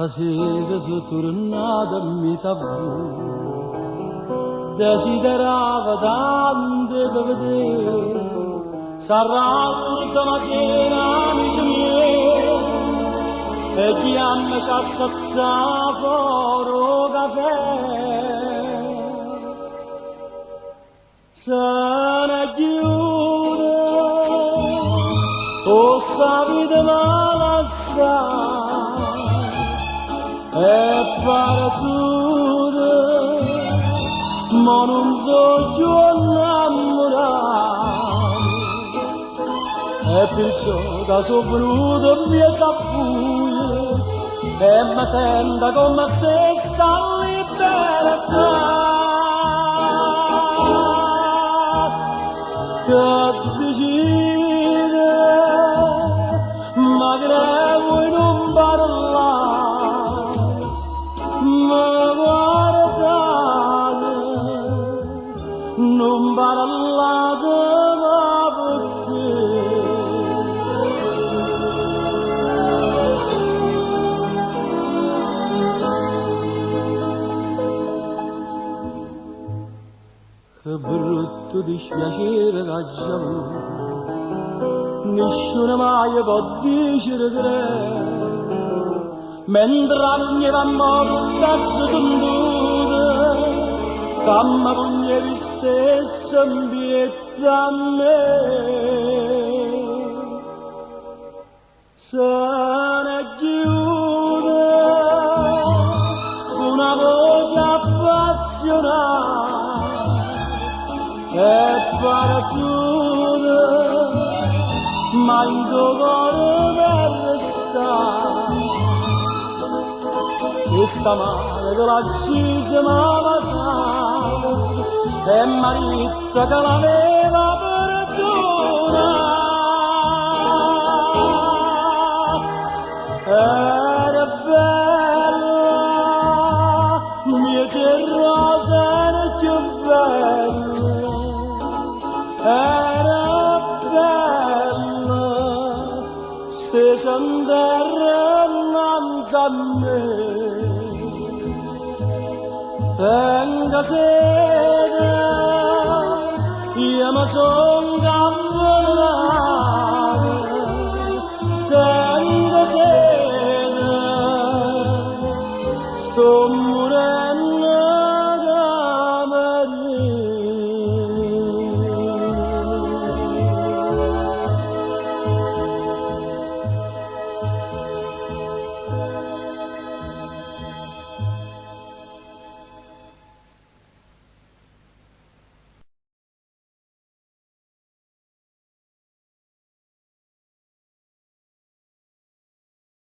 sera su tornata mi sapevo, desiderava tanto per vedere, sarà l'ultima sera amici miei, e chi mi ci aspettava fuori caffè. Se ne chiude, o sapete malassa, e pare tutto, ma non so più innamorato, e perciò da sopruto mi s'appuia, e mi sento come stessa libertà. Che decide, ma credo in un parlare, ma guardate, non parlate ma perché? Che brutto dispiacere che già nessuno mai può dire che mentre ogni va morta si sentuta che mi pugna di stessa impietta a me. Se ne chiude una voce appassionata e pare chiude, ma in tuo cuore per restare. E stamane che l'accise m'ha e marita che l'aveva perdonata. Era bella, mia terrosa era più bella, era bella, stesa in terra innanzi a me. Tenga sede, io mi sono